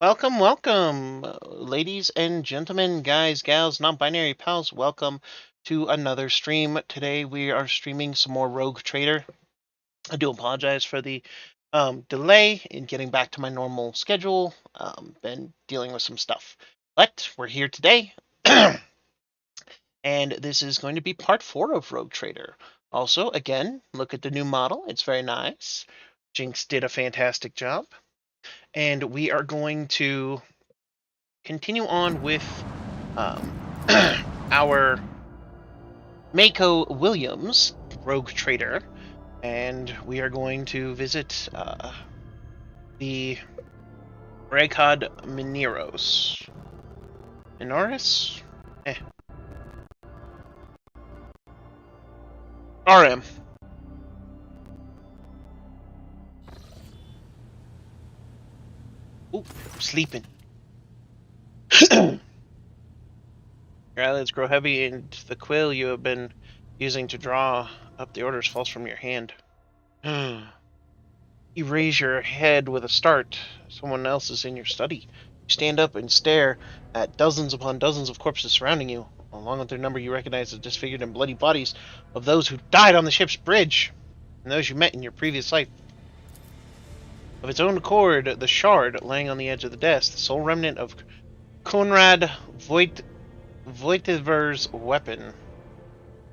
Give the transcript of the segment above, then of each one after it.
Welcome, welcome, ladies and gentlemen, guys, gals, non-binary pals. Welcome to another stream. Today we are streaming some more Rogue Trader. I do apologize for the delay in getting back to my normal schedule. Been dealing with some stuff, but we're here today, and this is going to be part 4 of Rogue Trader. Also, again, look at the new model; it's very nice. Jinx did a fantastic job, and we are going to continue on with our Mako Williams, Rogue Trader, and we are going to visit the Rykad Minoris. Minoris? RM. Ooh, I'm sleeping. Your eyelids grow heavy, and the quill you have been using to draw up the orders falls from your hand. You raise your head with a start. Someone else is in your study. You stand up and stare at dozens upon dozens of corpses surrounding you. Along with their number, you recognize the disfigured and bloody bodies of those who died on the ship's bridge, and those you met in your previous life. Of its own accord, the shard laying on the edge of the desk, the sole remnant of Konrad Voitiver's weapon,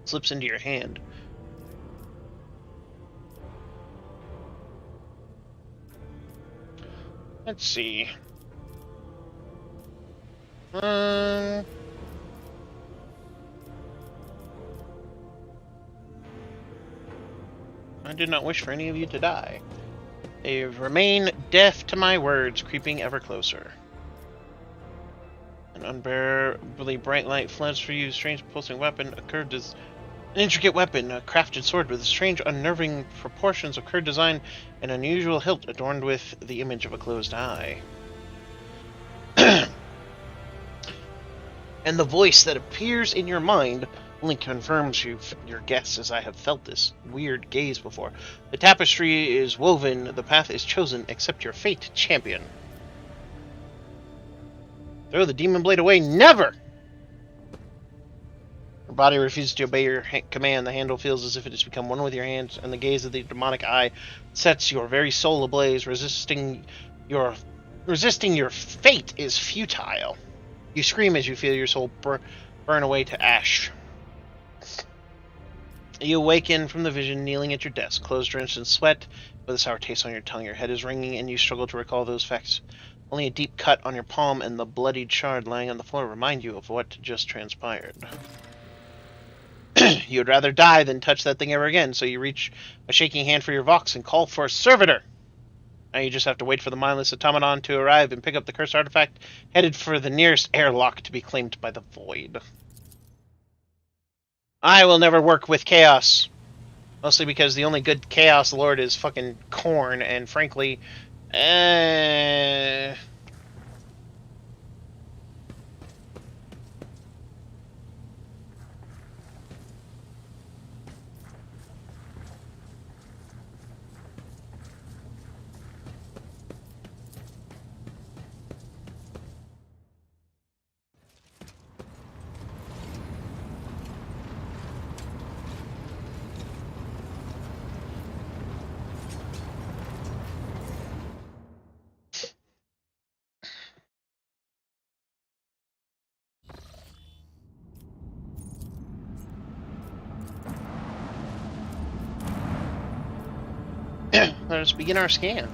slips into your hand. Let's see. I did not wish for any of you to die. They remain deaf to my words, creeping ever closer. An unbearably bright light flashes for you. Strange pulsing weapon, a curved as an intricate weapon, a crafted sword with strange, unnerving proportions of curved design, and unusual hilt adorned with the image of a closed eye. And the voice that appears in your mind only confirms your guess, as I have felt this weird gaze before. The tapestry is woven, the path is chosen, accept your fate, champion. Throw the demon blade away, never! Your body refuses to obey your command. The handle feels as if it has become one with your hands, and the gaze of the demonic eye sets your very soul ablaze. Resisting your fate is futile. You scream as you feel your soul burn away to ash. You awaken from the vision, kneeling at your desk, clothes drenched in sweat, with a sour taste on your tongue. Your head is ringing, and you struggle to recall those facts. Only a deep cut on your palm and the bloodied shard lying on the floor remind you of what just transpired. You'd rather die than touch that thing ever again, so you reach a shaking hand for your Vox and call for a servitor. Now you just have to wait for the mindless automaton to arrive and pick up the cursed artifact, headed for the nearest airlock to be claimed by the void. I will never work with Chaos. Mostly because the only good Chaos Lord is fucking Khorne, and frankly, let us begin our scan.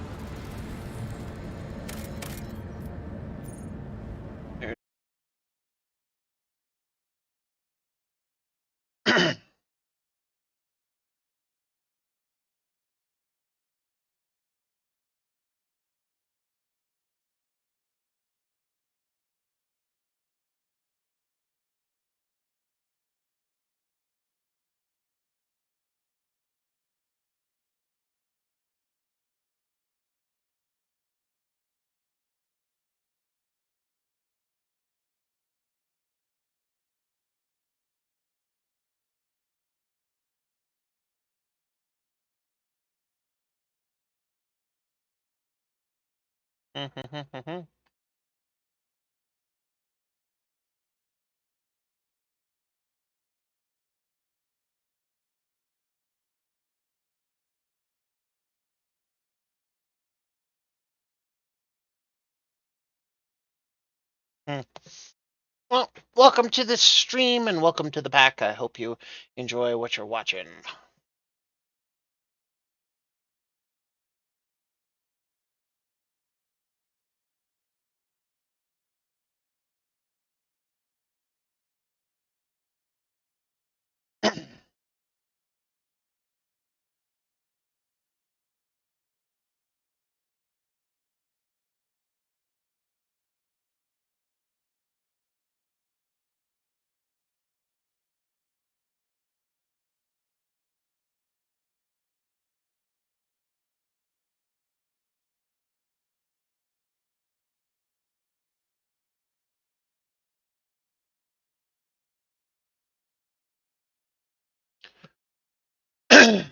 Well, welcome to the stream and welcome to the pack. I hope you enjoy what you're watching.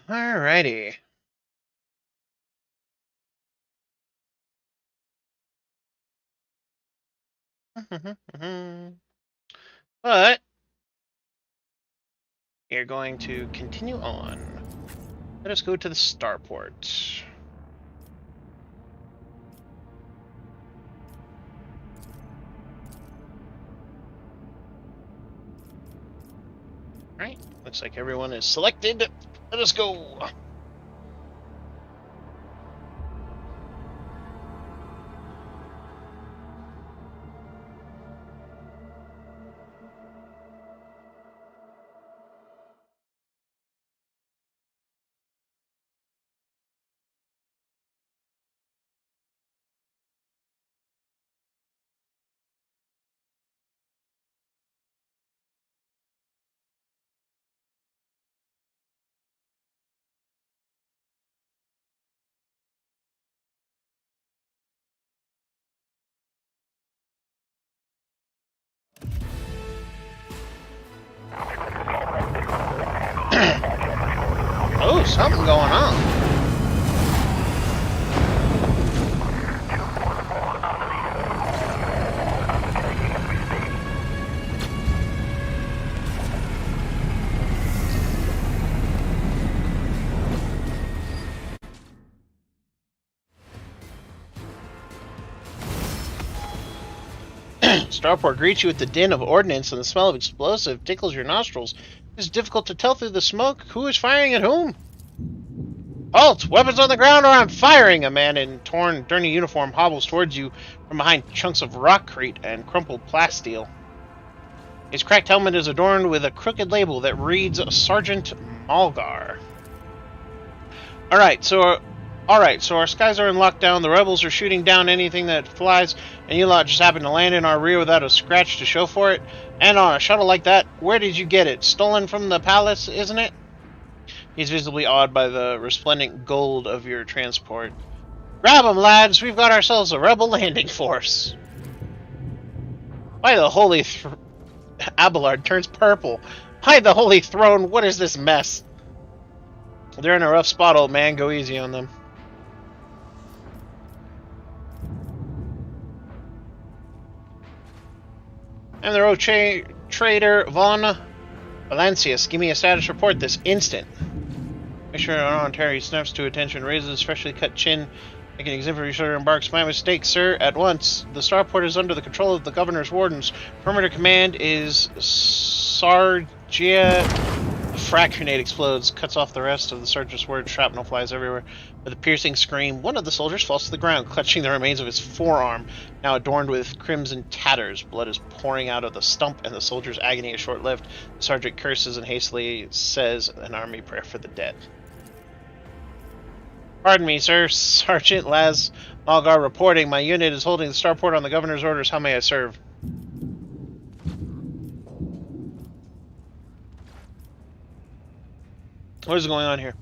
Alrighty. But we're going to continue on. Let us go to the starport. Right. Looks like everyone is selected. Let us go. Oh, something going on. Starport greets you with the din of ordnance, and the smell of explosive tickles your nostrils. It is difficult to tell through the smoke who is firing at whom. Halt! Weapons on the ground or I'm firing! A man in torn, dirty uniform hobbles towards you from behind chunks of rockcrete and crumpled plasteel. His cracked helmet is adorned with a crooked label that reads Sergeant Malgar. Alright, so our skies are in lockdown, the rebels are shooting down anything that flies, and you lot just happen to land in our rear without a scratch to show for it. And on a shuttle like that, where did you get it? Stolen from the palace, isn't it? He's visibly awed by the resplendent gold of your transport. Grab 'em, lads! We've got ourselves a rebel landing force! By the holy Abelard turns purple. By the holy throne, what is this mess? They're in a rough spot, old man. Go easy on them. I'm the road trader Von Valancius. Give me a status report this instant. Make sure Terry snaps to attention, raises freshly cut chin, like an exemplary sort embarks. My mistake, sir. At once. The starport is under the control of the governor's wardens. Perimeter command is Sargia. A frag grenade explodes, cuts off the rest of the sergeant's word. Shrapnel flies everywhere. With a piercing scream, one of the soldiers falls to the ground, clutching the remains of his forearm, now adorned with crimson tatters. Blood is pouring out of the stump, and the soldier's agony is short-lived. The sergeant curses and hastily says an army prayer for the dead. Pardon me, sir. Sergeant Laz Malgar reporting. My unit is holding the starport on the governor's orders. How may I serve? What is going on here?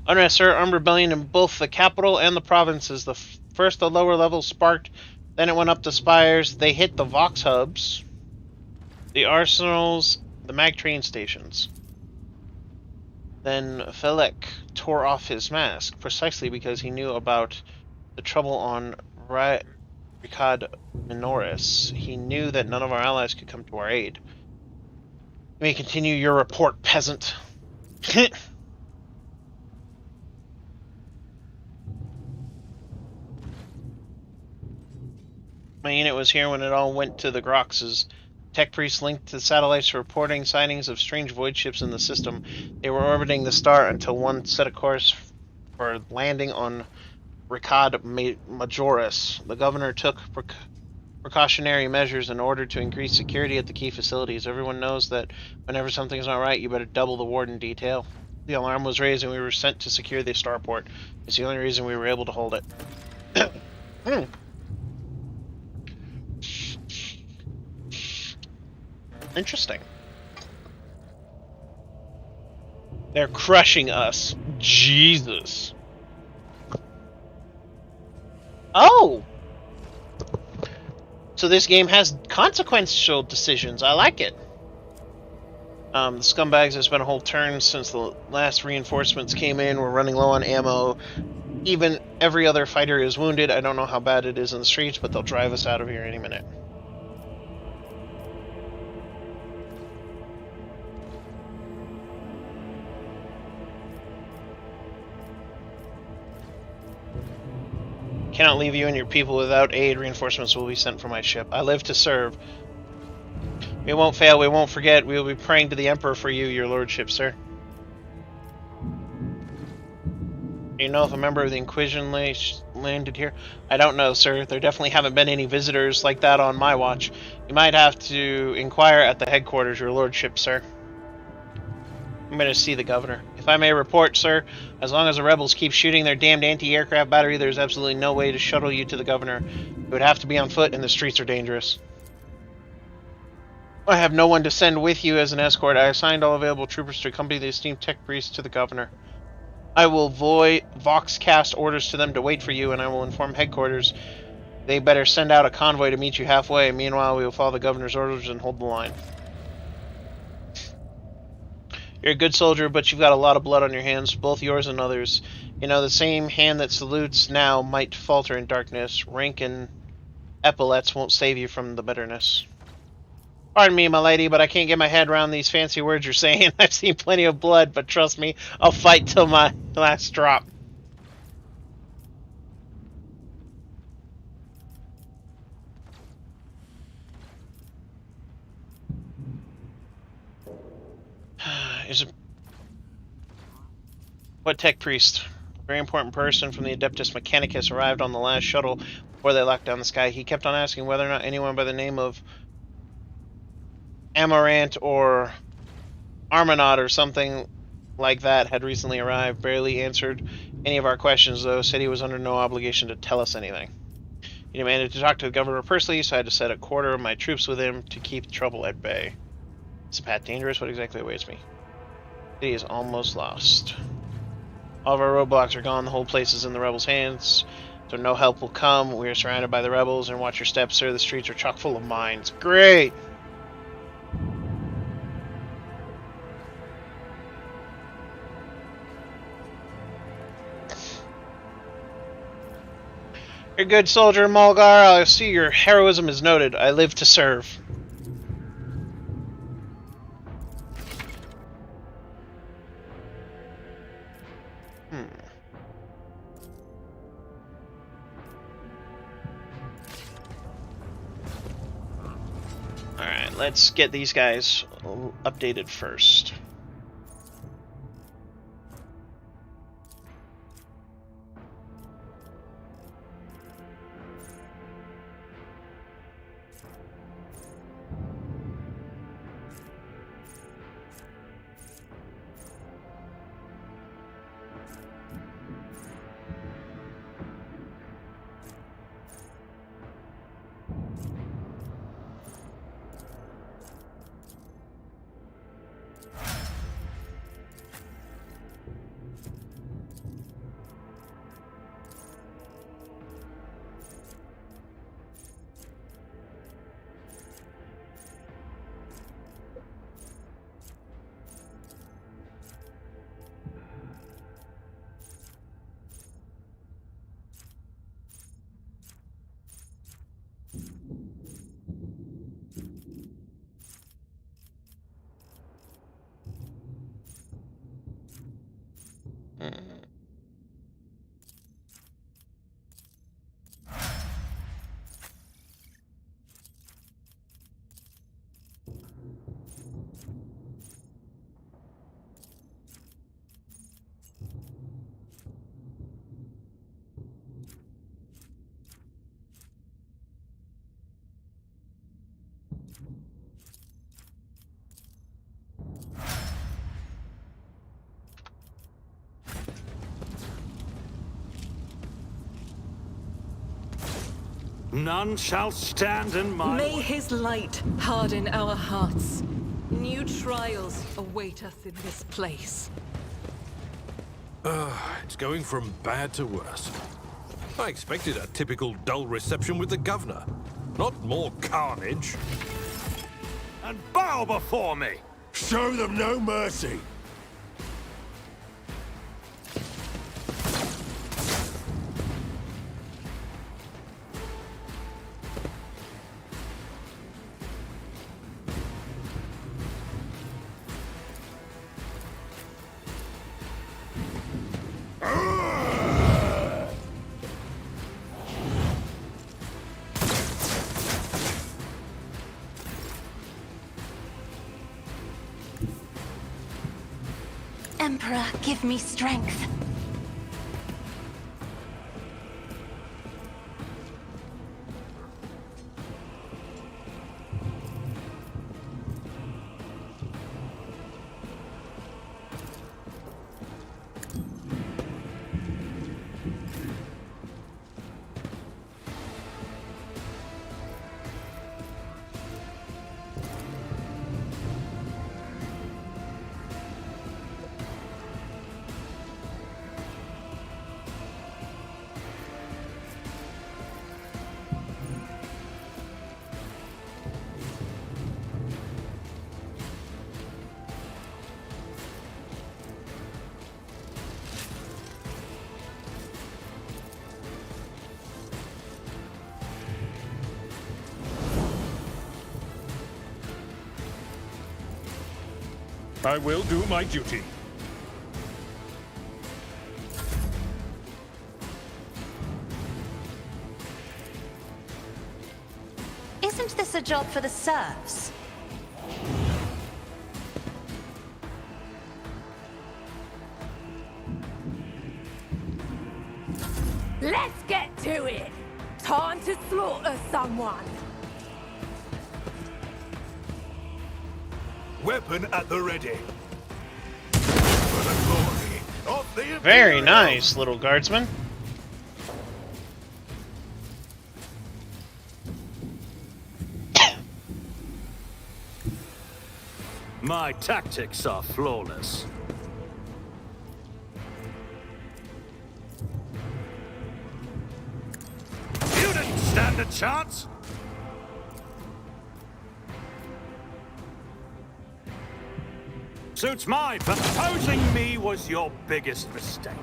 Unrest, sir. Armed rebellion in both the capital and the provinces. First the lower levels sparked, then it went up to spires. They hit the Vox hubs, the arsenals, the mag train stations. Then Felek tore off his mask, precisely because he knew about the trouble on Rykad Minoris. He knew that none of our allies could come to our aid. You may continue your report, peasant. My unit was here when it all went to the Groxes. Tech priests linked to the satellites reporting sightings of strange void ships in the system. They were orbiting the star until one set a course for landing on Rykad Majoris. The governor took precautionary measures in order to increase security at the key facilities. Everyone knows that whenever something's not right, you better double the warden detail. The alarm was raised and we were sent to secure the starport. It's the only reason we were able to hold it. Interesting. They're crushing us. Jesus. Oh! So this game has consequential decisions. I like it. The scumbags have spent a whole turn since the last reinforcements came in. We're running low on ammo. Even every other fighter is wounded. I don't know how bad it is in the streets, but they'll drive us out of here any minute. Cannot leave you and your people without aid. Reinforcements will be sent from my ship. I live to serve. We won't fail. We won't forget. We will be praying to the Emperor for you, your lordship, sir. Do you know if a member of the Inquisition landed here? I don't know, sir. There definitely haven't been any visitors like that on my watch. You might have to inquire at the headquarters, your lordship, sir. I'm going to see the governor. If I may report, sir, as long as the rebels keep shooting their damned anti-aircraft battery, there's absolutely no way to shuttle you to the governor. You would have to be on foot, and the streets are dangerous. I have no one to send with you as an escort. I assigned all available troopers to accompany the esteemed tech priest to the governor. I will voxcast orders to them to wait for you, and I will inform headquarters they better send out a convoy to meet you halfway. Meanwhile, we will follow the governor's orders and hold the line. You're a good soldier, but you've got a lot of blood on your hands, both yours and others. You know, the same hand that salutes now might falter in darkness. Rank and epaulets won't save you from the bitterness. Pardon me, my lady, but I can't get my head around these fancy words you're saying. I've seen plenty of blood, but trust me, I'll fight till my last drop. What tech priest? A very important person from the Adeptus Mechanicus arrived on the last shuttle before they locked down the sky. He kept on asking whether or not anyone by the name of Amarant or Armanaut or something like that had recently arrived. Barely answered any of our questions, though. Said he was under no obligation to tell us anything. He demanded to talk to the governor personally, so I had to set a quarter of my troops with him to keep trouble at bay. Is the path dangerous? What exactly awaits me? The city is almost lost. All of our roadblocks are gone. The whole place is in the rebels' hands, so no help will come. We are surrounded by the rebels, and watch your steps, sir. The streets are chock full of mines. Great! You're a good soldier, Mulgar. I see your heroism is noted. I live to serve. Alright, let's get these guys updated first. Hmm. None shall stand in my May way. his light harden our hearts. New trials await us in this place. It's going from bad to worse. I expected a typical dull reception with the governor. Not more carnage. And bow before me! Show them no mercy! Emperor, give me strength. I will do my duty. Isn't this a job for the serfs? Let's get to it! Time to slaughter someone! Weapon at the ready. For the glory of the Very Imperial. nice, little guardsman. My tactics are flawless. You didn't stand a chance! Suits mine, but opposing me was your biggest mistake.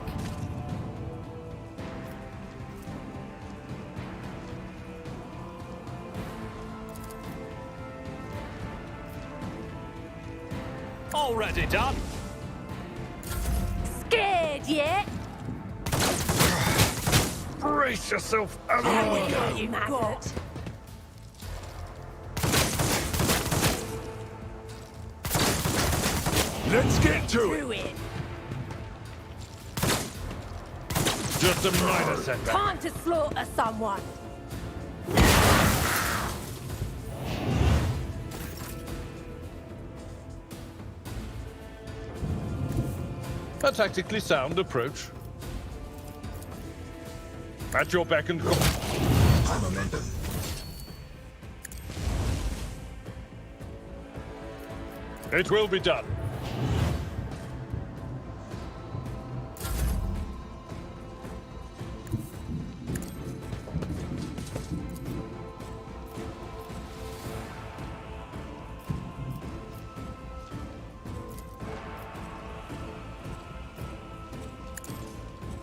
Already done. Scared yet? Brace yourself. There we we go. you maggot! Let's get to it. Do it! Just a minor setback. Time to slaughter someone! A tactically sound approach. At your beck and call. High momentum. It will be done.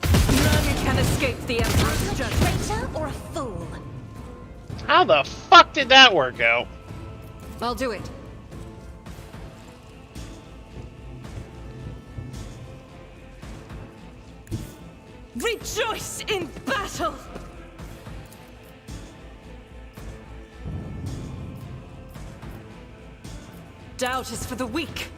None can escape the Emperor's judgment. Traitor or a fool? How the fuck did that work out? I'll do it. Rejoice in battle! Doubt is for the weak.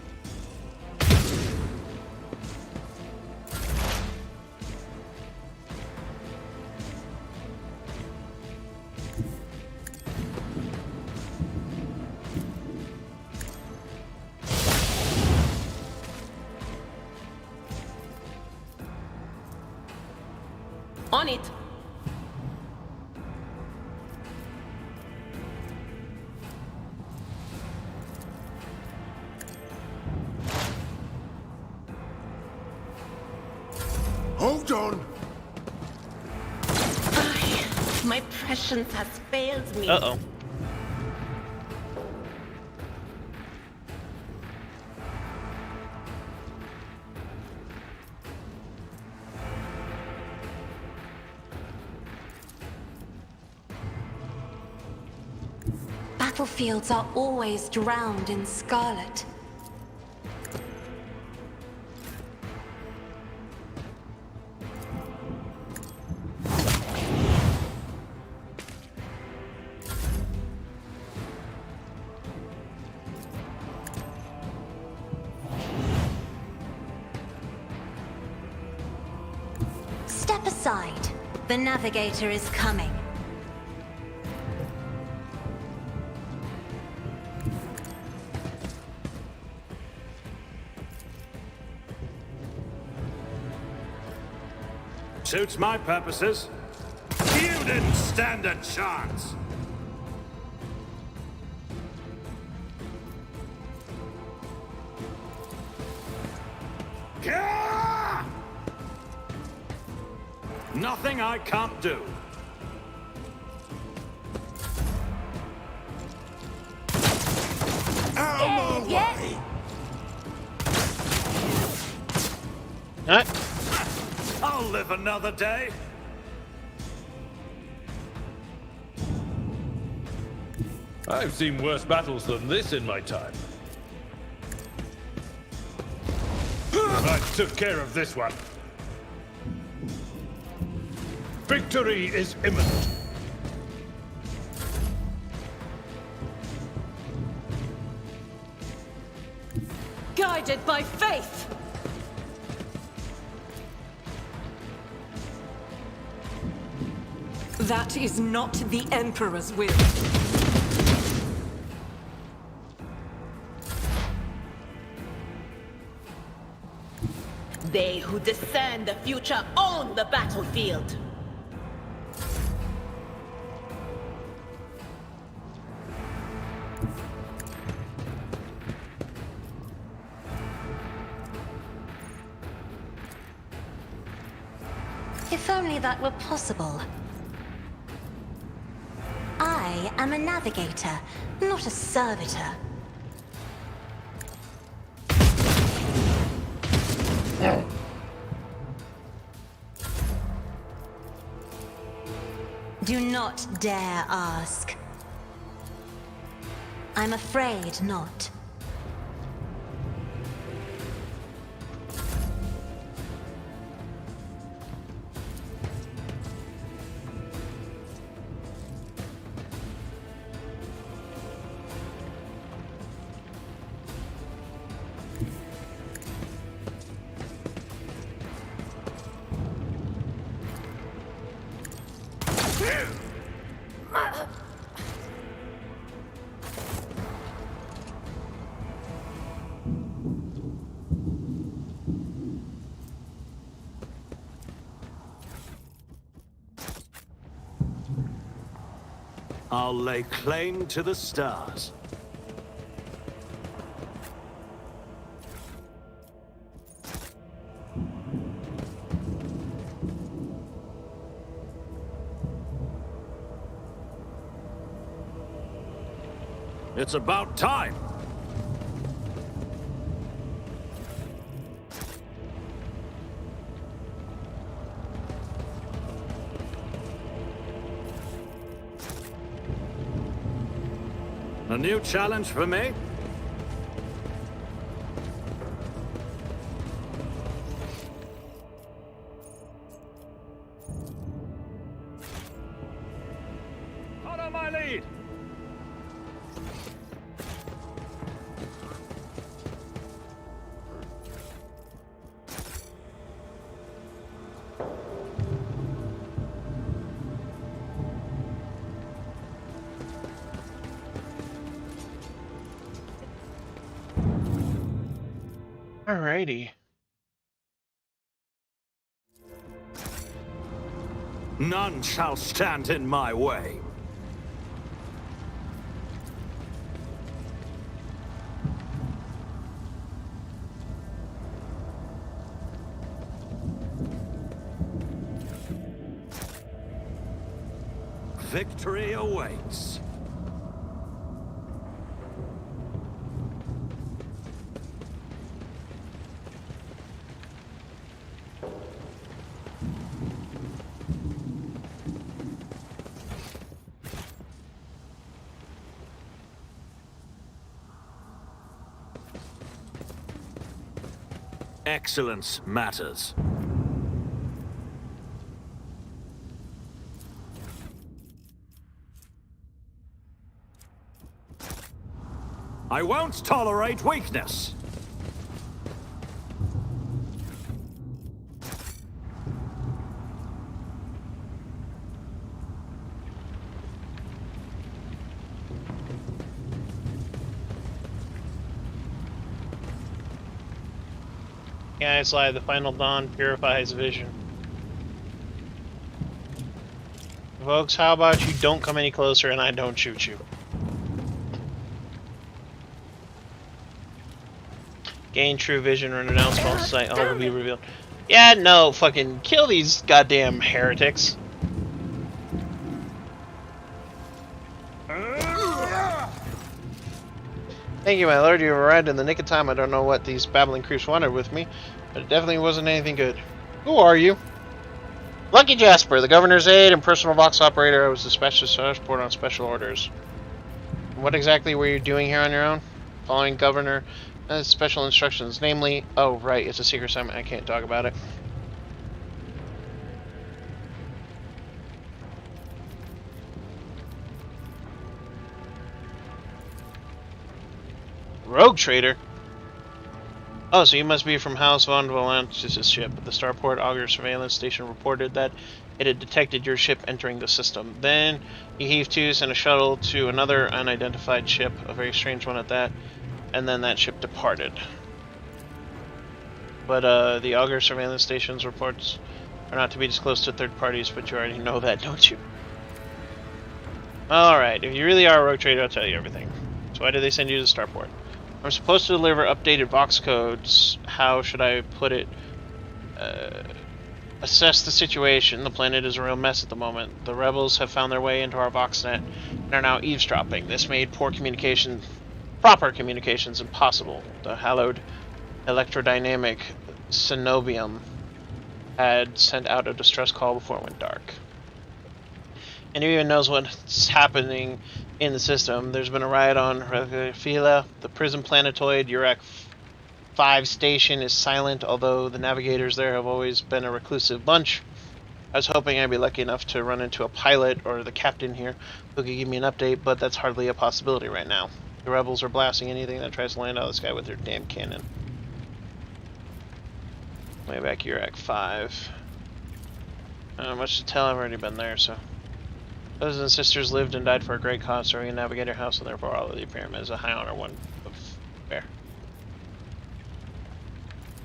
On it. Hold on! My prescience has failed me. Uh-oh. Battlefields are always drowned in scarlet. Step aside. The navigator is coming. Suits my purposes. You didn't stand a chance. Gah! Nothing I can't do. Out of my Yeah. way! Alright. I'll live another day. I've seen worse battles than this in my time. I took care of this one. Victory is imminent. Guided by faith! That is not the Emperor's will. They who discern the future own the battlefield. If only that were possible. I am a navigator, not a servitor. Do not dare ask. I'm afraid not. I'll lay claim to the stars. It's about time. A new challenge for me? my lead! Alrighty. None shall stand in my way. Victory awaits. Excellence matters. I won't tolerate weakness. Yeah, it's like the final dawn purifies vision. Folks, how about you don't come any closer and I don't shoot you? Gain true vision or renounce false sight. All will be revealed. Yeah, no, fucking kill these goddamn heretics. Thank you, my lord. You arrived in the nick of time. I don't know what these babbling creeps wanted with me, but it definitely wasn't anything good. Who are you? Lucky Jasper, the governor's aide and personal box operator. I was dispatched to Starsport on special orders. What exactly were you doing here on your own? Following governor special instructions, namely... Oh, right, it's a secret assignment. I can't talk about it. Rogue trader? Oh, so you must be from House von Volantis' ship. The Starport Augur surveillance station reported that it had detected your ship entering the system. Then you heaved to, sent a shuttle to another unidentified ship, a very strange one at that, and then that ship departed. But the Augur surveillance station's reports are not to be disclosed to third parties, but you already know that, don't you? Alright, if you really are a rogue trader, I'll tell you everything. So why did they send you to Starport? I'm supposed to deliver updated box codes. How should I put it? Assess the situation. The planet is a real mess at the moment. The rebels have found their way into our VoxNet and are now eavesdropping. This made proper communications impossible. The hallowed electrodynamic Cenobium had sent out a distress call before it went dark. And who even knows what's happening in the system? There's been a riot on Rykad. The prison planetoid Urak 5 station is silent, although the navigators there have always been a reclusive bunch. I was hoping I'd be lucky enough to run into a pilot or the captain here who could give me an update, but that's hardly a possibility right now. The rebels are blasting anything that tries to land out of the sky with their damn cannon. Way back Urak 5. Not much to tell, I've already been there, so... Brothers and sisters lived and died for a great cause, serving a navigator house, and therefore all of the pyramid is a high honor one of fair.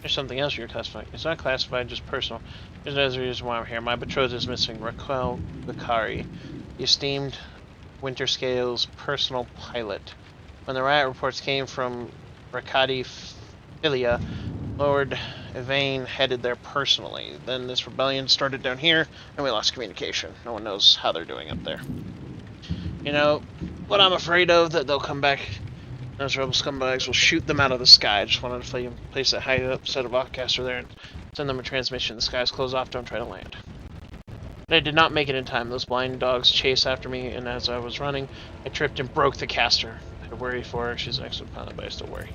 There's something else you're classifying. It's not classified, just personal. There's another reason why I'm here. My betrothed is missing, Rykad Bakari, the esteemed Winterscale's personal pilot. When the riot reports came from Rykadi Philia, Lord Yvain headed there personally. Then this rebellion started down here, and we lost communication. No one knows how they're doing up there. You know, what I'm afraid of, that they'll come back, those rebel scumbags will shoot them out of the sky. I just wanted to place a high-up set of broadcaster there and send them a transmission. The skies close off, don't try to land. But I did not make it in time. Those blind dogs chased after me, and as I was running, I tripped and broke the caster. I worry for her. She's an excellent pilot, but I still worry.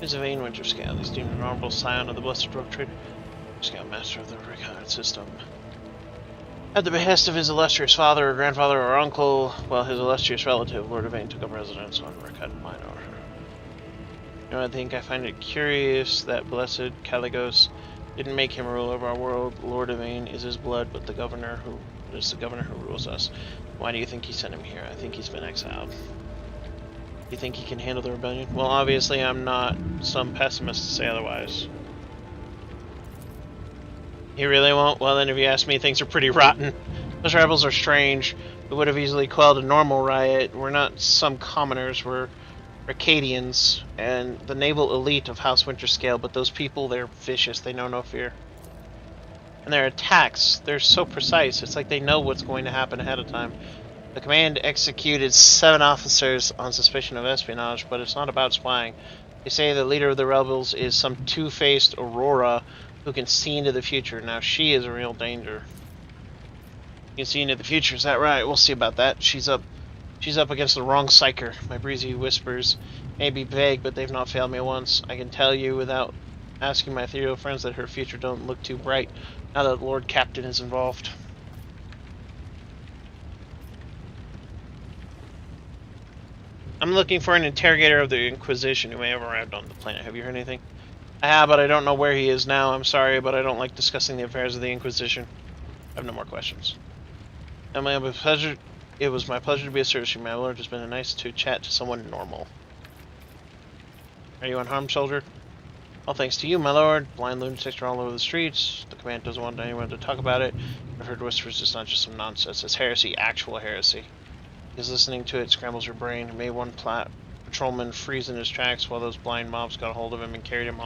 Is a vain Winterscale. He's deemed an honorable scion of the blessed dwarf trader. Winterscale, master of the Rykad system. At the behest of his illustrious father or grandfather or uncle, well, his illustrious relative, Lord Yvain took up residence on Rykad Minor. You know, I think I find it curious that blessed Caligos didn't make him rule over our world. Lord Yvain is his blood, but the governor who rules us. Why do you think he sent him here? I think he's been exiled. You think he can handle the rebellion? Well, obviously I'm not some pessimist to say otherwise. He really won't? Well then, if you ask me, things are pretty rotten. Those rebels are strange. We would have easily quelled a normal riot. We're not some commoners, we're Rykadians, and the naval elite of House Winterscale, but those people, they're vicious, they know no fear. And their attacks, they're so precise, it's like they know what's going to happen ahead of time. The command executed 7 officers on suspicion of espionage, but it's not about spying. They say the leader of the rebels is some two-faced Aurora who can see into the future. Now she is a real danger. You can see into the future, is that right? We'll see about that. She's up against the wrong psyker. My breezy whispers may be vague, but they've not failed me once. I can tell you without asking my ethereal friends that her future don't look too bright now that Lord Captain is involved. I'm looking for an interrogator of the Inquisition who may have arrived on the planet. Have you heard anything? I have, but I don't know where he is now. I'm sorry, but I don't like discussing the affairs of the Inquisition. I have no more questions. It was my pleasure to be of service to you, my lord. It's been nice to chat to someone normal. Are you unharmed, soldier? All thanks to you, my lord. Blind lunatics are all over the streets. The command doesn't want anyone to talk about it. I've heard whispers. It's not just some nonsense. It's heresy, actual heresy. Because listening to it scrambles your brain. It made one patrolman freeze in his tracks while those blind mobs got a hold of him and carried him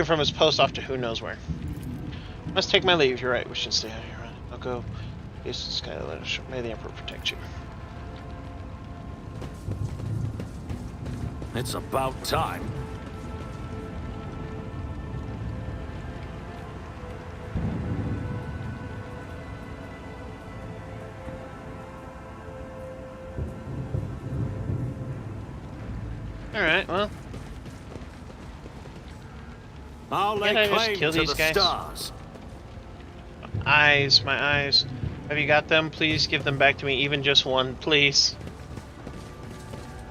from his post off to who knows where. Must take my leave. You're right. We should stay out here. Right? I'll go. May the Emperor protect you. It's about time. Alright, well. I'll lay claim to the stars. Eyes, my eyes. Have you got them? Please give them back to me. Even just one, please.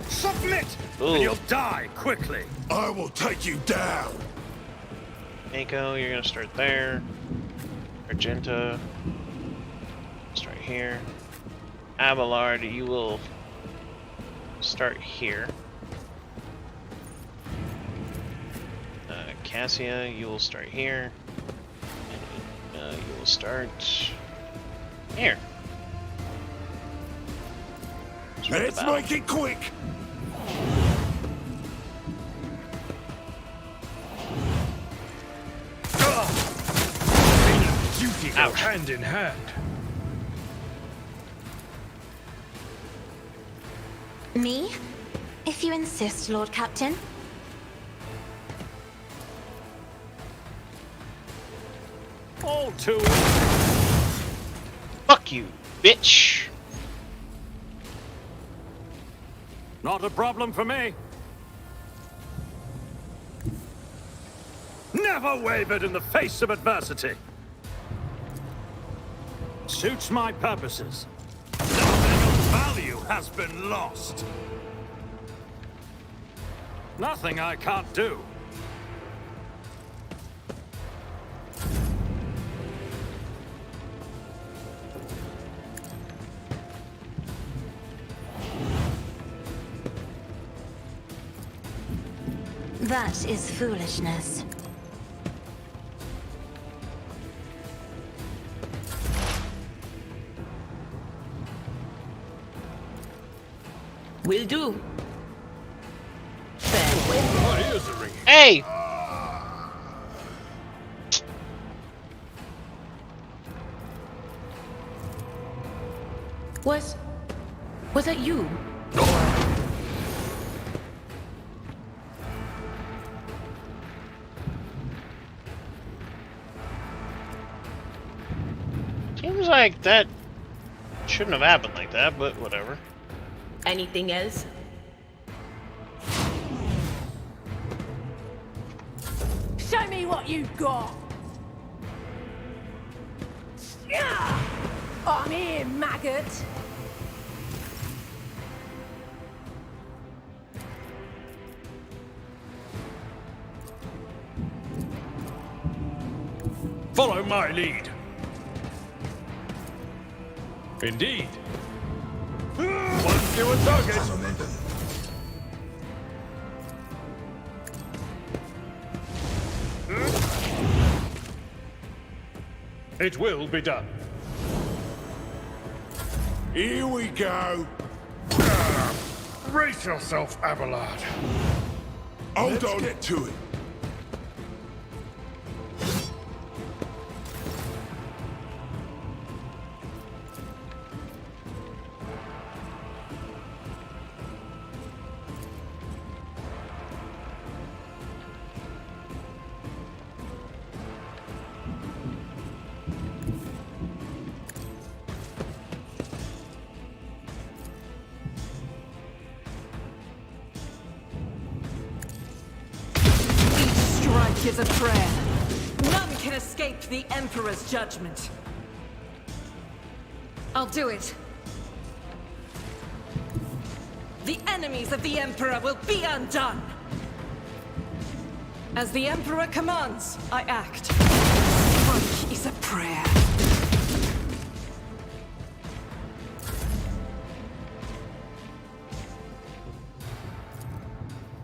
Submit! Ooh. And you'll die quickly. I will take you down. Mako, you're gonna start there. Argenta. Start here. Abelard, you will start here. Cassia, you will start here. And you will start here. Let's make it quick. Duty go hand in hand. Me? If you insist, Lord Captain. All too. Fuck you, bitch. Not a problem for me. Never wavered in the face of adversity. Suits my purposes. Nothing of value has been lost. Nothing I can't do. That is foolishness. Will do. My ears are ringing. Hey! Was that you? Seems like that shouldn't have happened like that, but whatever. Anything else? what you've got. I'm here, maggot. Follow my lead. Indeed. One fewer target. It will be done. Here we go. Brace yourself, Abelard. Hold on. Get to it. Is a prayer. None can escape the Emperor's judgment. I'll do it. The enemies of the Emperor will be undone. As the Emperor commands, I act. Strike is a prayer.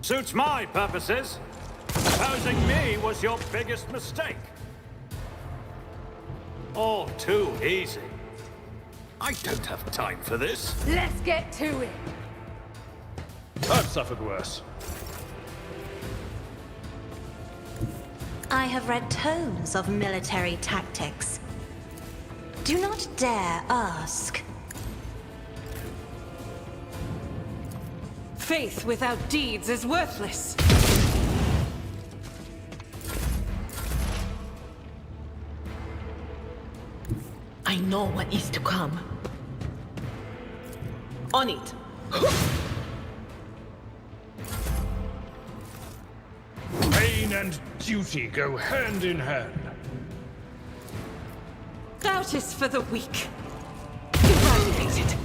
Suits my purposes. Opposing me was your biggest mistake. All too easy. I don't have time for this. Let's get to it. I've suffered worse. I have read tomes of military tactics. Do not dare ask. Faith without deeds is worthless. I know what is to come. On it. Pain and duty go hand in hand. Doubt is for the weak. Eradicated.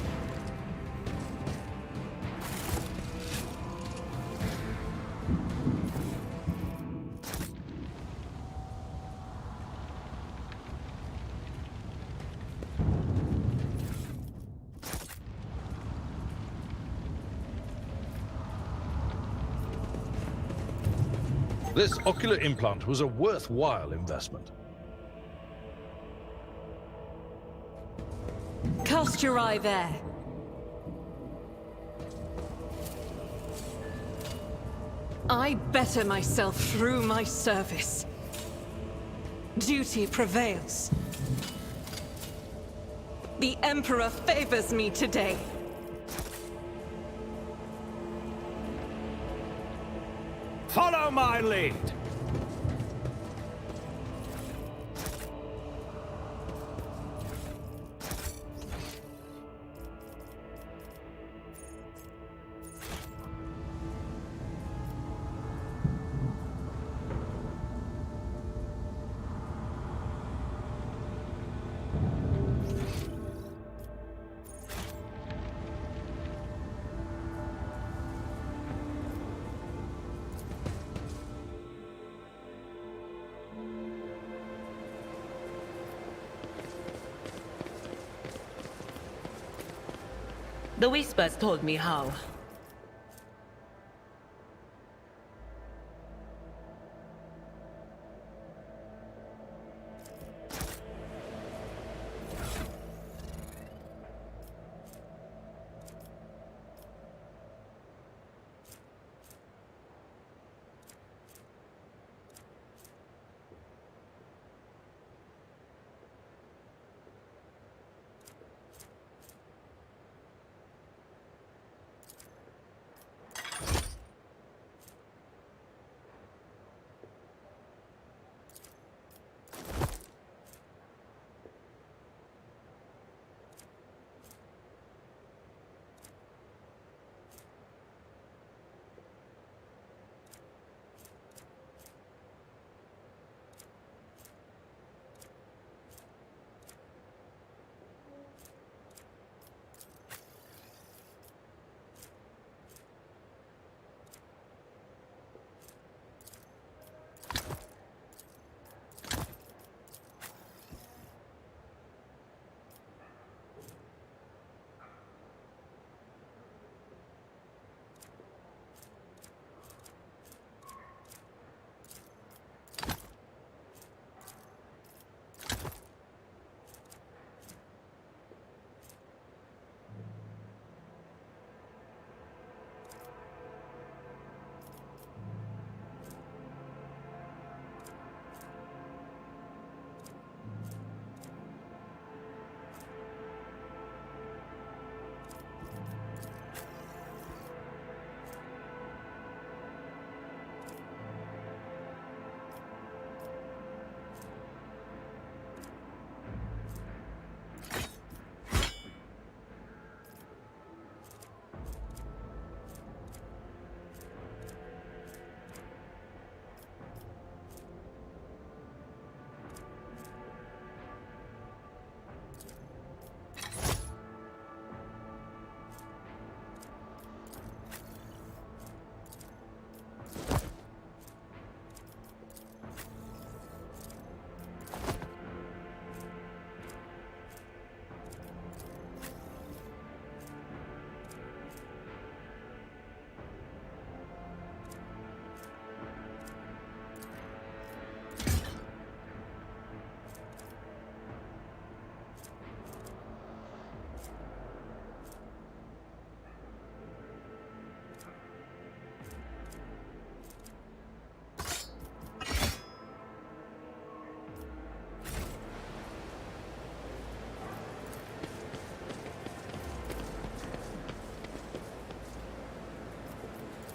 This ocular implant was a worthwhile investment. Cast your eye there. I better myself through my service. Duty prevails. The Emperor favors me today. Follow my lead. The whispers told me how.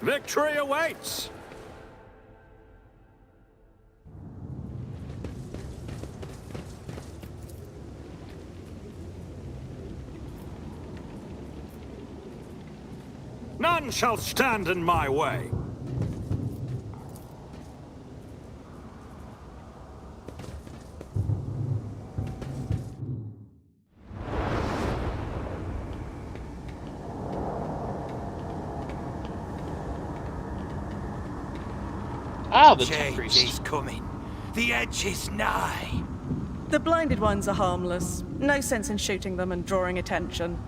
Victory awaits! None shall stand in my way. Ah, the tech Change priest. is coming. The edge is nigh. The blinded ones are harmless. No sense in shooting them and drawing attention.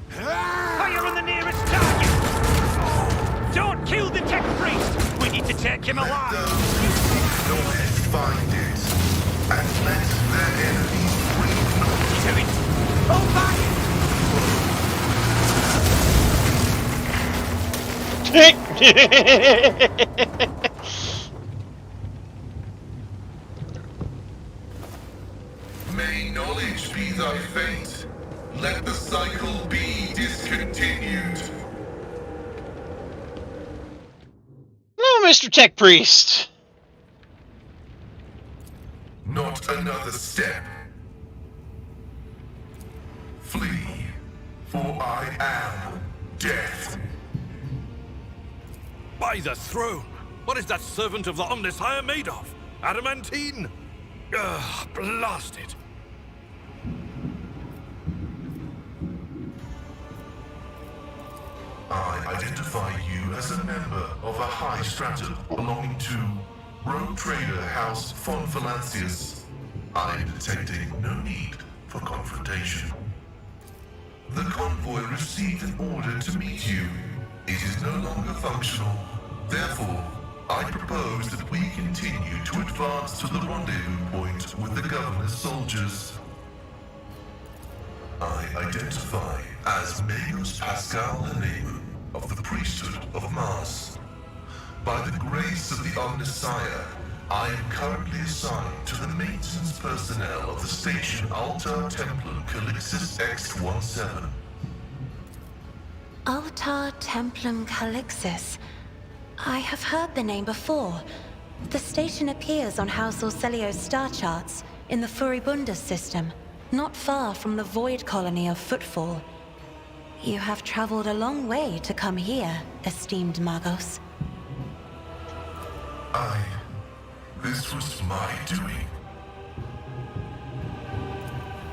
Fire on the nearest target! Don't kill the tech priest! We need to take him alive! Knowledge find it, and let their enemies breathe not To it! Oh, fire! May knowledge be thy fate. Let the cycle be discontinued. Oh, Mr. Tech Priest. Not another step. Flee, for I am death. By the throne! What is that servant of the Omnissiah made of? Adamantine? Ugh, blast it! I identify you as a member of a high stratum belonging to rogue trader House von Valancius. I am detecting no need for confrontation. The convoy received an order to meet you. It is no longer functional. Therefore, I propose that we continue to advance to the rendezvous point with the governor's soldiers. I identify as Magus Pascal Hanem of the priesthood of Mars. By the grace of the Omnissiah, I am currently assigned to the maintenance personnel of the station Altar Templum Calixis X-17. Altar Templum Calixis. I have heard the name before. The station appears on House Orcelio's star charts in the Furibundus system, not far from the void colony of Footfall. You have traveled a long way to come here, esteemed Magos. This was my doing.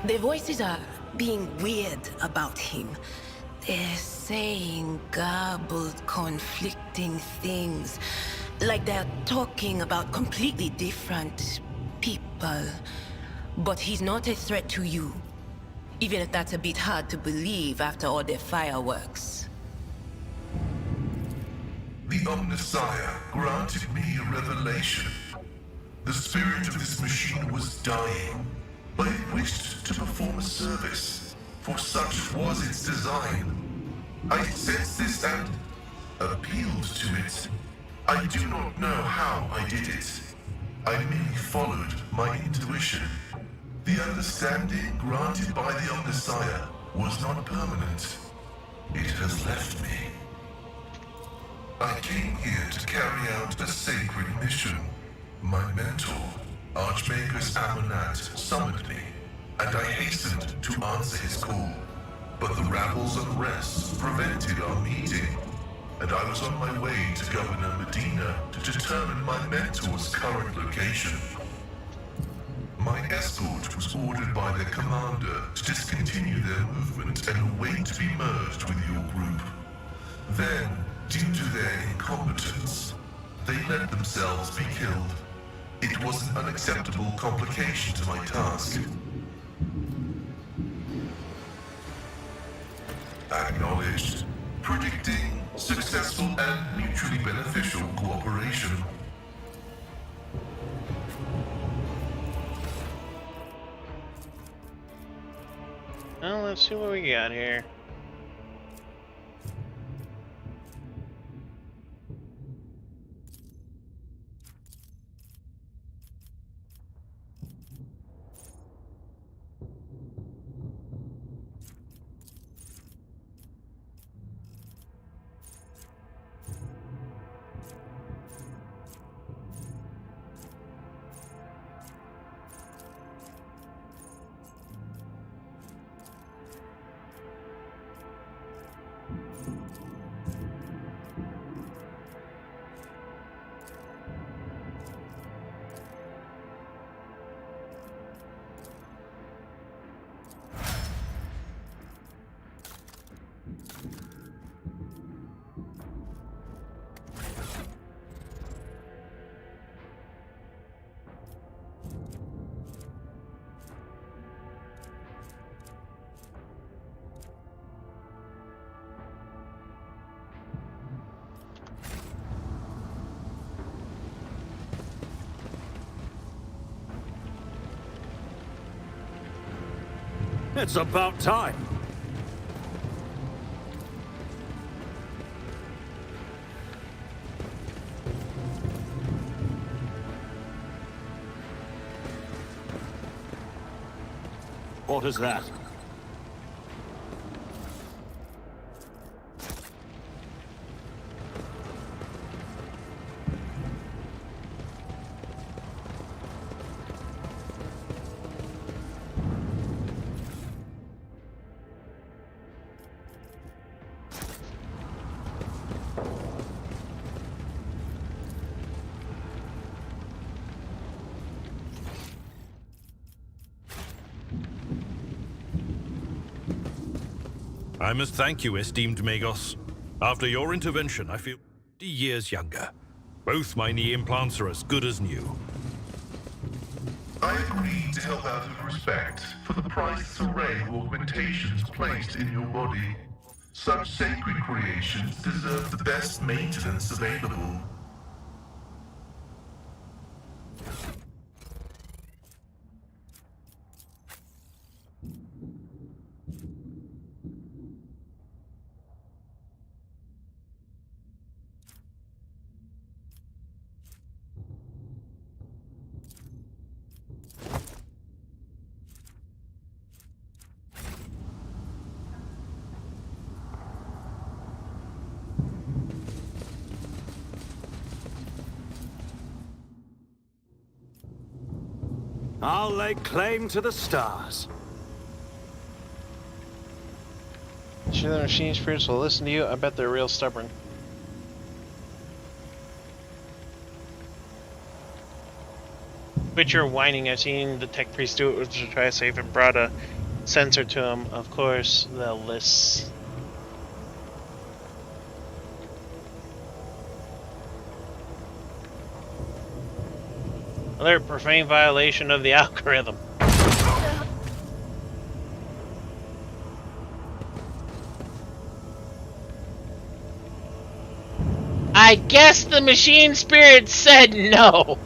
The voices are being weird about him. They're saying garbled, conflicting things. Like they're talking about completely different people. But he's not a threat to you. Even if that's a bit hard to believe after all the fireworks. The Omnissiah granted me a revelation. The spirit of this machine was dying, but it wished to perform a service, for such was its design. I sensed this and appealed to it. I do not know how I did it. I merely followed my intuition. The understanding granted by the Omnissiah was not permanent. It has left me. I came here to carry out a sacred mission. My mentor, Archmagus Amonat, summoned me, and I hastened to answer his call. But the rabble's unrest prevented our meeting, and I was on my way to Governor Medina to determine my mentor's current location. My escort was ordered by their commander to discontinue their movement and await to be merged with your group. Then, due to their incompetence, they let themselves be killed. It was an unacceptable complication to my task. Acknowledged. Predicting successful and mutually beneficial cooperation. Well, let's see what we got here. It's about time. What is that? I must thank you, esteemed Magos. After your intervention, I feel 50 years younger. Both my knee implants are as good as new. I agreed to help out of respect for the priceless array of augmentations placed in your body. Such sacred creations deserve the best maintenance available. I'll lay claim to the stars. Sure the machine spirits will listen to you? I bet they're real stubborn. Quit your whining. I've seen the tech priest do it to try to save and brought a sensor to him. Of course, they'll listen. Another profane violation of the algorithm. I guess the machine spirit said no.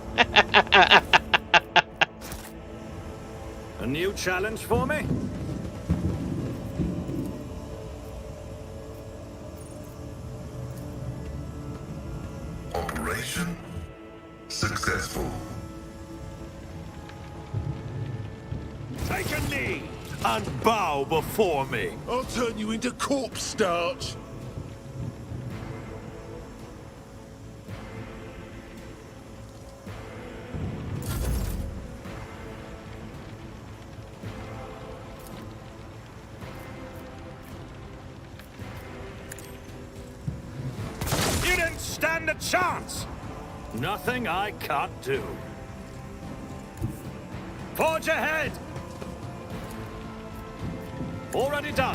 A new challenge for me? Operation successful. Take a knee and bow before me. I'll turn you into corpse starch. You didn't stand a chance. Nothing I can't do. Forge ahead. Already done.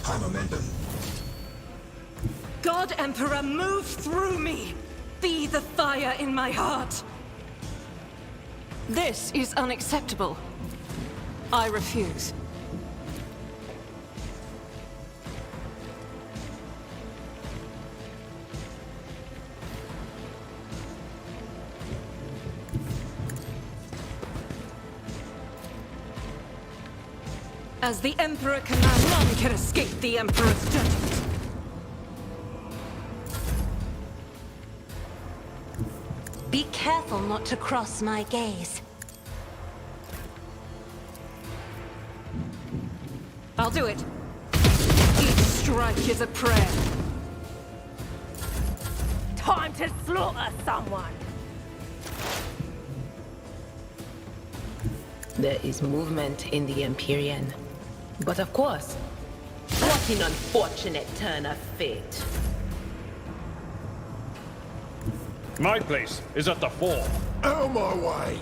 High momentum. God Emperor, move through me! Be the fire in my heart! This is unacceptable. I refuse. As the Emperor commands, none can escape the Emperor's judgment. Be careful not to cross my gaze. I'll do it. Each strike is a prayer. Time to slaughter someone. There is movement in the Empyrean. But of course, what an unfortunate turn of fate. My place is at the fore. Out of my way.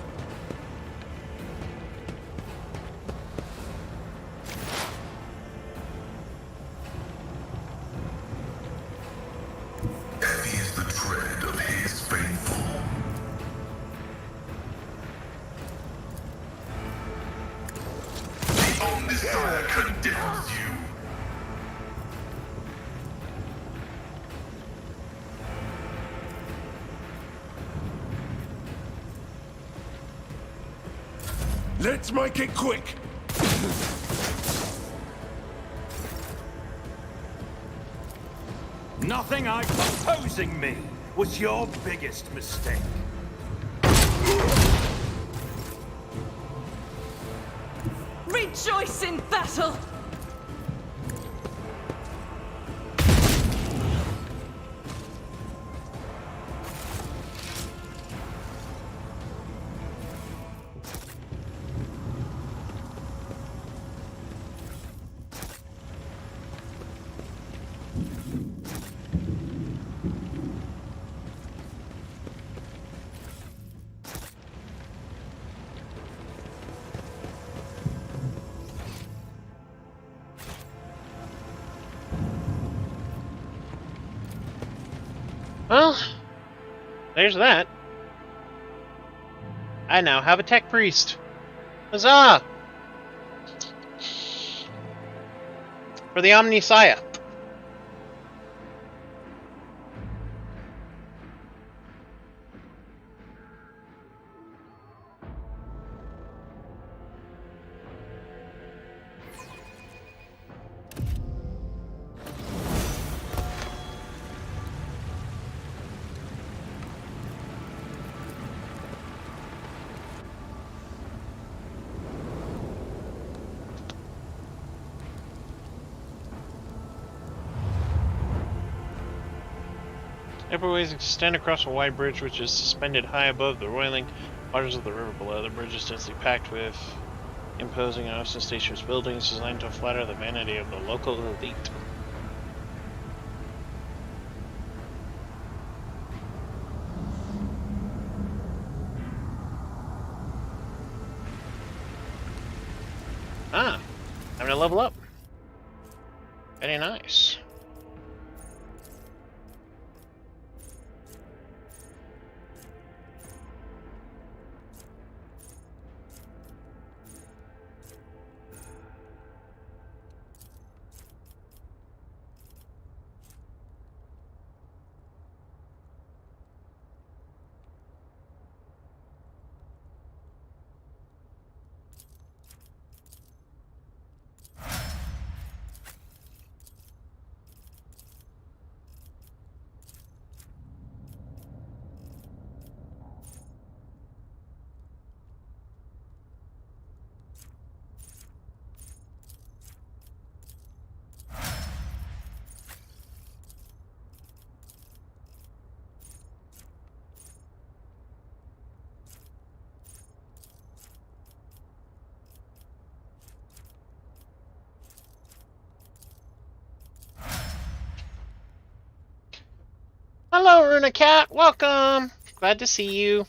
Heavy is the tread of his faithful. The Omnissiah condemns you. Let's make it quick. Nothing opposing me was your biggest mistake. Rejoice in battle! Well, there's that. I now have a tech priest. Huzzah! For the Omnisaya. Upper ways extend across a wide bridge which is suspended high above the roiling waters of the river below. The bridge is densely packed with imposing and ostentatious buildings designed to flatter the vanity of the local elite. Ah, time to level up. Very nice. Hello, Rykad. Welcome. Glad to see you.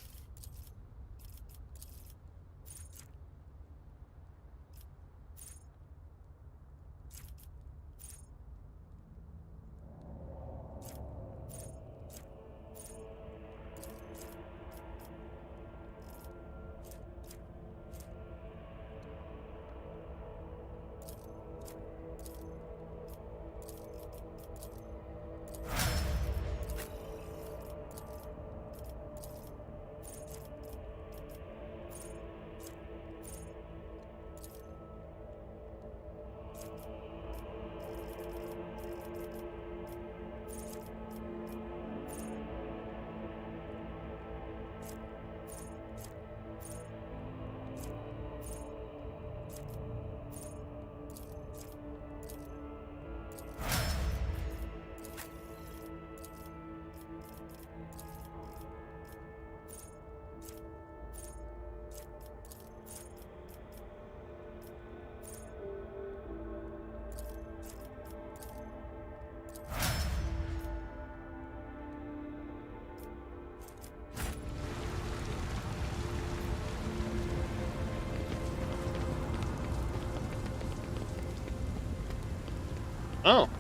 Oh.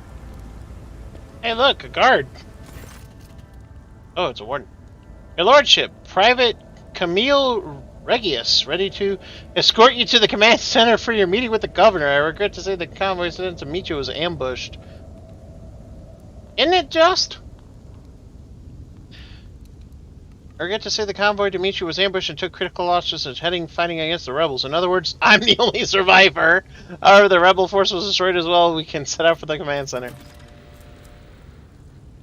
Hey, look, a guard. Oh, it's a warden. Your lordship, Private Camille Regius, ready to escort you to the command center for your meeting with the governor. I regret to say the convoy sent to meet you was ambushed. Isn't it just? I forget to say the convoy to meet you was ambushed and took critical losses and fighting against the rebels. In other words, I'm the only survivor. However, the rebel force was destroyed as well. We can set out for the command center.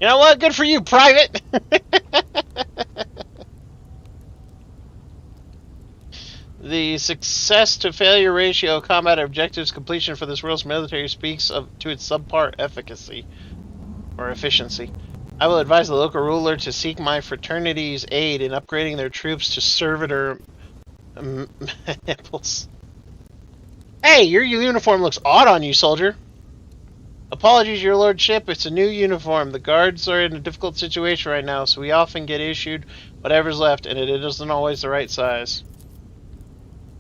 You know what? Good for you, Private! The success to failure ratio of combat objectives completion for this world's military speaks to its subpar efficacy. Or efficiency. I will advise the local ruler to seek my fraternity's aid in upgrading their troops to servitor nipples. Hey, your uniform looks odd on you, soldier. Apologies, your lordship. It's a new uniform. The guards are in a difficult situation right now, so we often get issued whatever's left, and it isn't always the right size.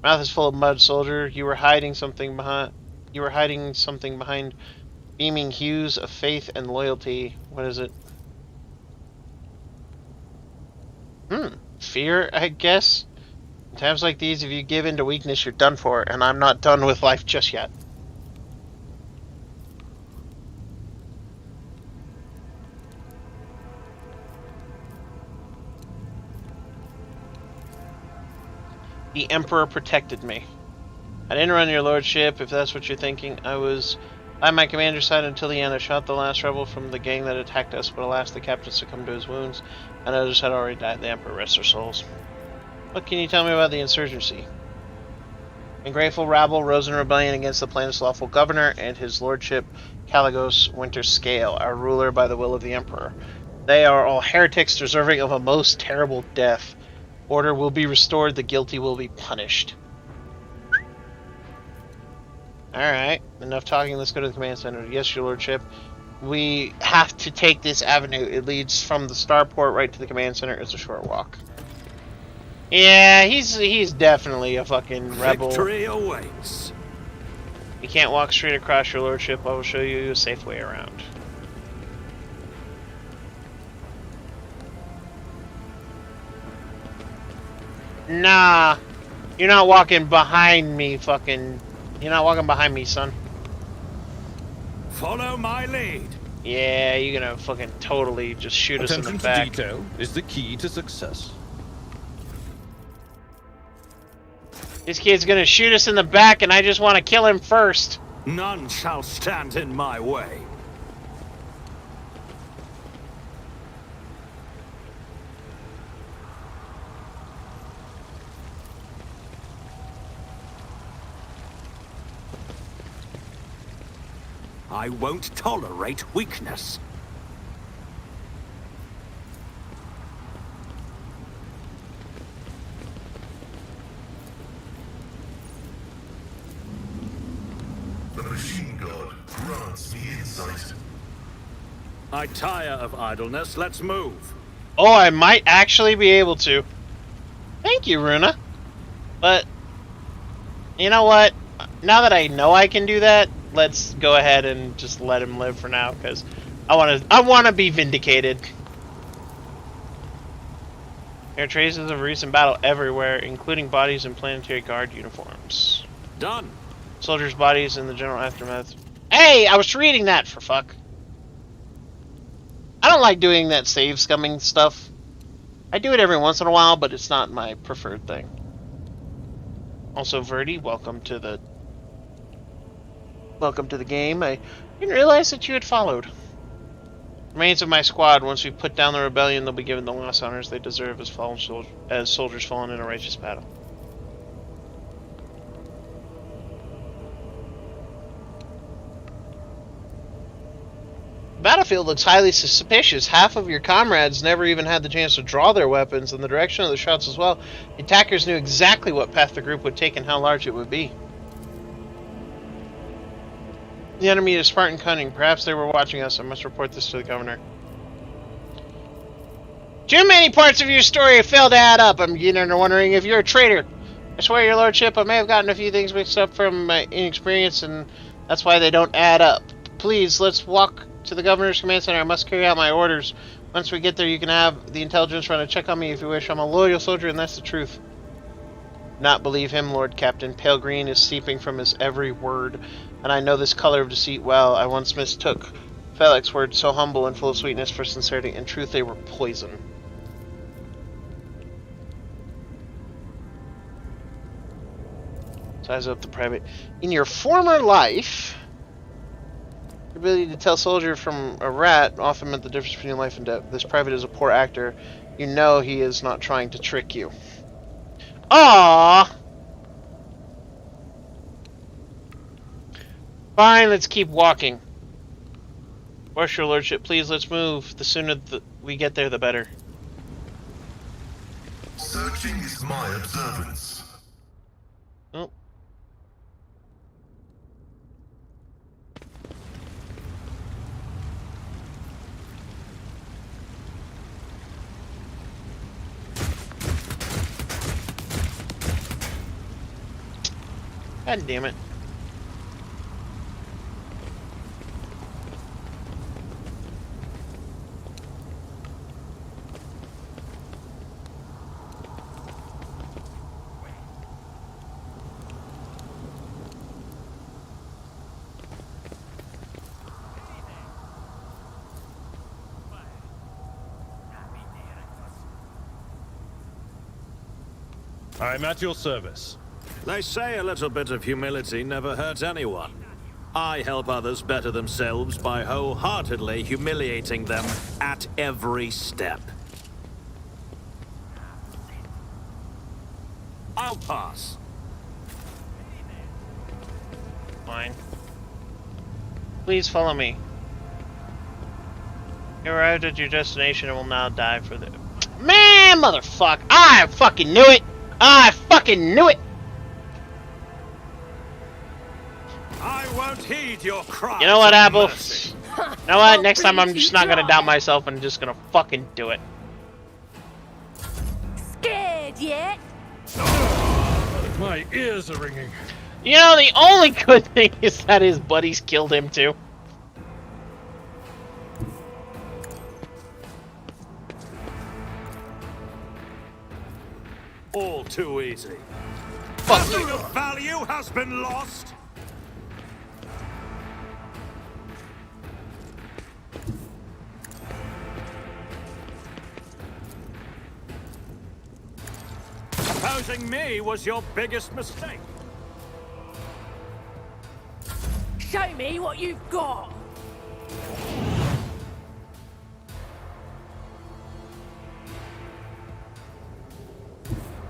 Mouth is full of mud, soldier. You were hiding something behind beaming hues of faith and loyalty. What is it? Fear, I guess? In times like these, if you give in to weakness, you're done for, and I'm not done with life just yet. The Emperor protected me. I didn't run your lordship, if that's what you're thinking. I was by my commander's side until the end. I shot the last rebel from the gang that attacked us, but alas, the captain succumbed to his wounds, and others had already died. The Emperor rest their souls. What can you tell me about the insurgency? Ungrateful rabble rose in rebellion against the planet's lawful governor and his lordship, Caligos Winterscale, our ruler by the will of the Emperor. They are all heretics deserving of a most terrible death. Order will be restored, the guilty will be punished. Alright, enough talking, let's go to the command center. Yes, your lordship. We have to take this avenue. It leads from the starport right to the command center. It's a short walk. Yeah, he's definitely a fucking rebel. Victory awaits. You can't walk straight across, your lordship. I will show you a safe way around. Nah, you're not walking behind me, fucking. You're not walking behind me, son. Follow my lead. Yeah, you're gonna fucking totally just shoot us in the back. Attention to detail is the key to success. This kid's gonna shoot us in the back, and I just want to kill him first. None shall stand in my way. I won't tolerate weakness. The machine god grants me insight. I tire of idleness. Let's move. Oh, I might actually be able to. Thank you, Runa. But, you know what? Now that I know I can do that, let's go ahead and just let him live for now, because I want to be vindicated. There are traces of recent battle everywhere, including bodies in planetary guard uniforms. Done. Soldiers' bodies in the general aftermath. Hey, I was reading that, for fuck. I don't like doing that save scumming stuff. I do it every once in a while, but it's not my preferred thing. Also, Verdi, welcome to the game. I didn't realize that you had followed. Remains of my squad. Once we put down the rebellion, they'll be given the last honors they deserve as soldiers fallen in a righteous battle. The battlefield looks highly suspicious. Half of your comrades never even had the chance to draw their weapons in the direction of the shots as well. The attackers knew exactly what path the group would take and how large it would be. The enemy is Spartan cunning. Perhaps they were watching us. I must report this to the governor. Too many parts of your story fail to add up. I'm beginning to wondering if you're a traitor. I swear, your lordship, I may have gotten a few things mixed up from my inexperience, and that's why they don't add up. Please, let's walk to the governor's command center. I must carry out my orders. Once we get there, you can have the intelligence run a check on me if you wish. I'm a loyal soldier, and that's the truth. Not believe him, Lord Captain. Pale green is seeping from his every word, and I know this color of deceit well. I once mistook Felix's words, so humble and full of sweetness, for sincerity. In truth, they were poison. Size up the private. In your former life, your ability to tell soldier from a rat often meant the difference between life and death. This private is a poor actor. You know he is not trying to trick you. Aww! Fine, let's keep walking. Where's your lordship? Please, let's move. The sooner we get there, the better. Searching is my observance. Oh. God damn it. I'm at your service. They say a little bit of humility never hurts anyone. I help others better themselves by wholeheartedly humiliating them at every step. I'll pass. Fine. Please follow me. You arrived at your destination and will now die for the... Man, motherfucker! I fucking knew it! I fucking knew it! I won't heed your cries. You know what, Apple? Mercy. You know what? Next time I'm just not gonna doubt myself and just gonna fucking do it. Scared yet? My ears are ringing. You know, the only good thing is that his buddies killed him too. All too easy. Fuck Nothing you. of value has been lost. Opposing me was your biggest mistake. Show me what you've got.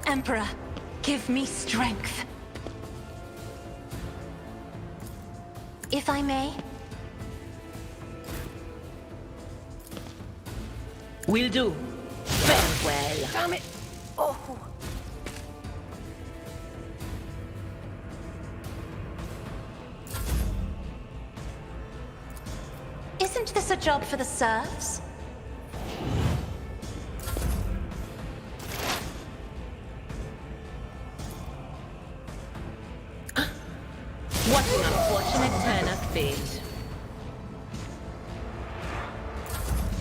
Emperor, give me strength. If I may. Will do. Very well. Damn it. Oh. Isn't this a job for the serfs? What an unfortunate turn of fate.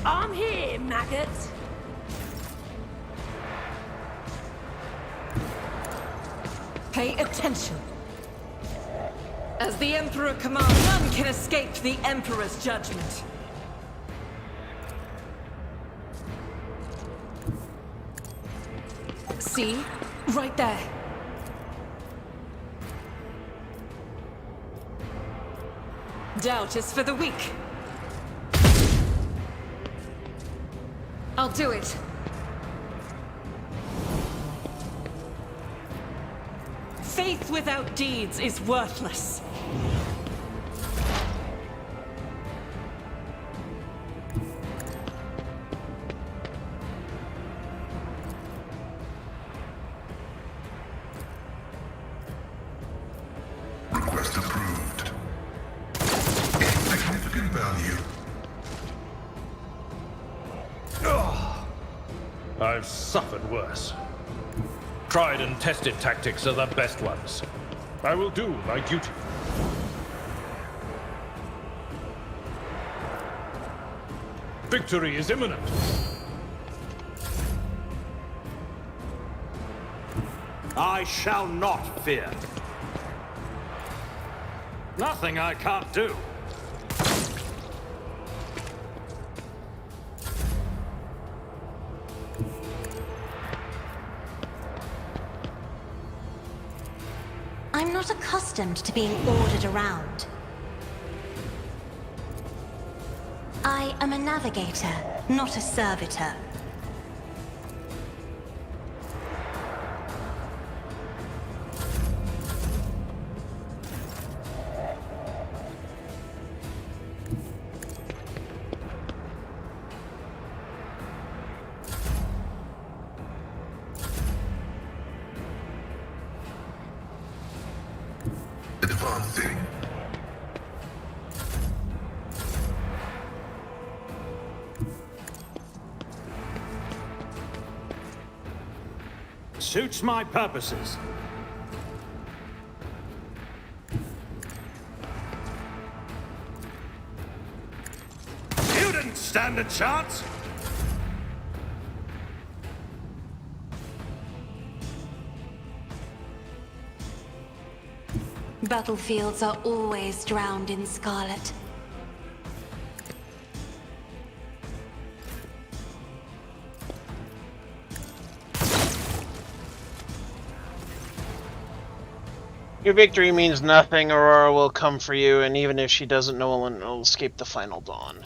I'm here, maggot. Pay attention. As the Emperor commands, none can escape the Emperor's judgment. See? Right there. Doubt is for the weak. I'll do it. Faith without deeds is worthless. Request approved. Insignificant value. I've suffered worse. Tried and tested tactics are the best ones. I will do my duty. Victory is imminent. I shall not fear. Nothing I can't do. I'm not accustomed to being ordered around. I am a navigator, not a servitor. Advancing. Suits my purposes. You didn't stand a chance! Battlefields are always drowned in scarlet. Your victory means nothing. Aurora will come for you, and even if she doesn't, no one will escape the final dawn.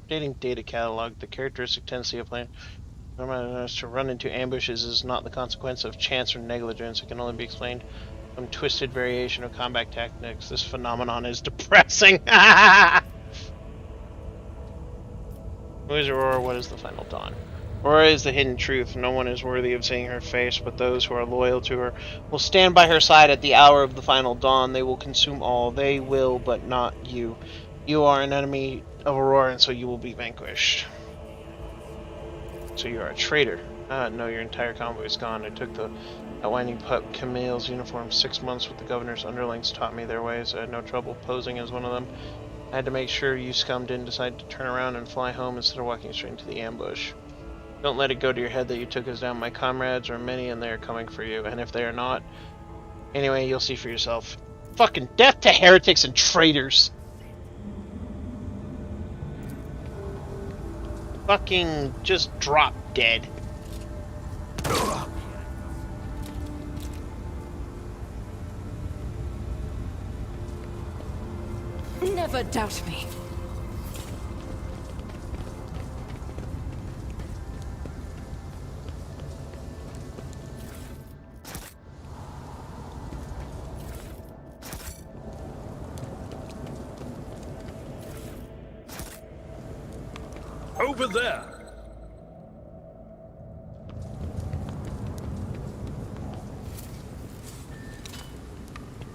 Updating data catalog. The characteristic tendency of playing to run into ambushes is not the consequence of chance or negligence. It can only be explained from twisted variation of combat tactics. This phenomenon is depressing. Who is Aurora? What is the final dawn? Aurora is the hidden truth. No one is worthy of seeing her face, but those who are loyal to her will stand by her side at the hour of the final dawn. They will consume all. They will, but not you. You are an enemy of Aurora, and so you will be vanquished. So you are a traitor. No, your entire convoy is gone. I took that whining pup Camille's uniform. 6 months with the governor's underlings taught me their ways. I had no trouble posing as one of them. I had to make sure you scum didn't decide to turn around and fly home instead of walking straight into the ambush. Don't let it go to your head that you took us down. My comrades are many and they are coming for you. And if they are not, anyway, you'll see for yourself. Fucking death to heretics and traitors. Fucking just drop dead. Never doubt me. Over there!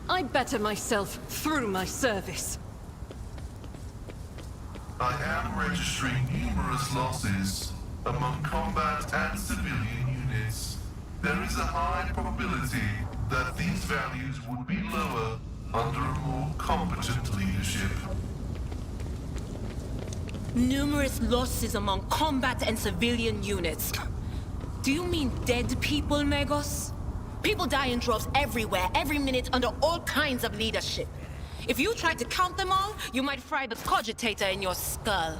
I better myself through my service. I am registering numerous losses among combat and civilian units. There is a high probability that these values would be lower under a more competent leadership. Numerous losses among combat and civilian units. Do you mean dead people, Magos? People die in droves everywhere, every minute, under all kinds of leadership. If you try to count them all, you might fry the cogitator in your skull.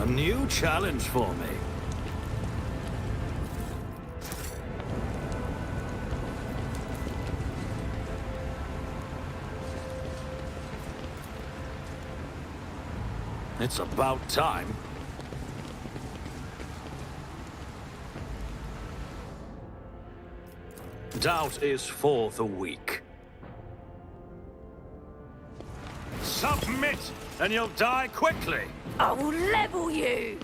A new challenge for me. It's about time. Doubt is for the weak. Submit, and you'll die quickly. I will level you!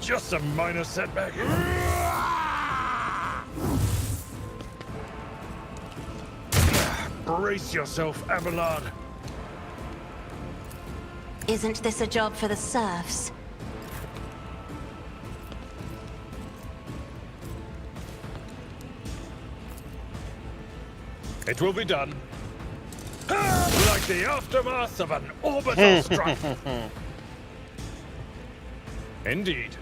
Just a minor setback. Brace yourself, Abelard. Isn't this a job for the serfs? It will be done. Like the aftermath of an orbital strike. Indeed.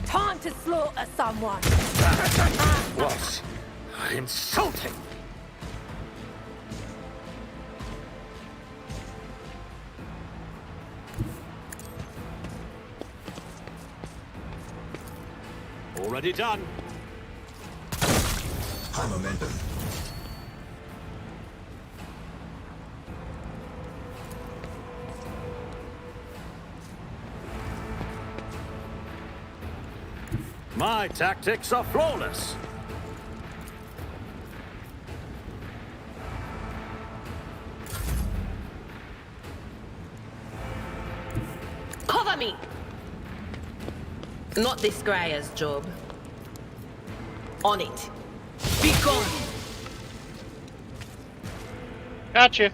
Time to slaughter someone. What? Insulting! Already done. High momentum. My tactics are flawless. Cover me! Not this Grayer's job. On it. Be gone! Gotcha.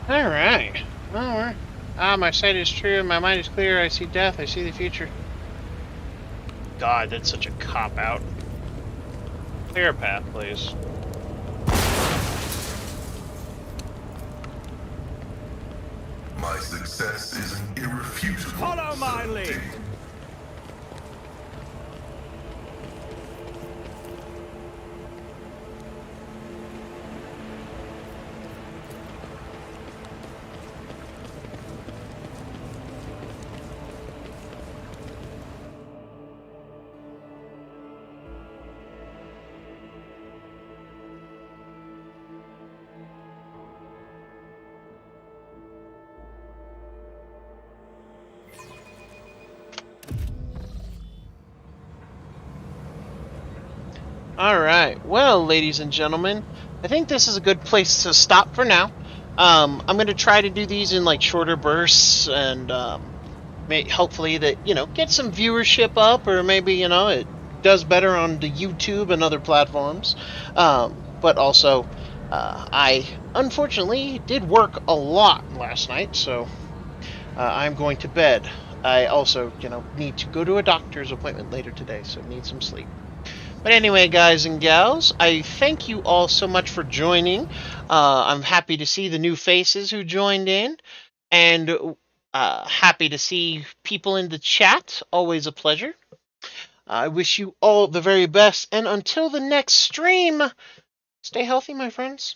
Alright. Well, my sight is true, my mind is clear, I see death, I see the future. God, that's such a cop-out. Clear a path, please. My success is an irrefutable Follow my certainty. lead. Alright, well, ladies and gentlemen, I think this is a good place to stop for now. I'm going to try to do these in like shorter bursts and hopefully that, get some viewership up, or maybe, it does better on the YouTube and other platforms. But also, I unfortunately did work a lot last night, so I'm going to bed. I also, need to go to a doctor's appointment later today, so need some sleep. But anyway, guys and gals, I thank you all so much for joining. I'm happy to see the new faces who joined in, and happy to see people in the chat. Always a pleasure. I wish you all the very best, and until the next stream, stay healthy, my friends.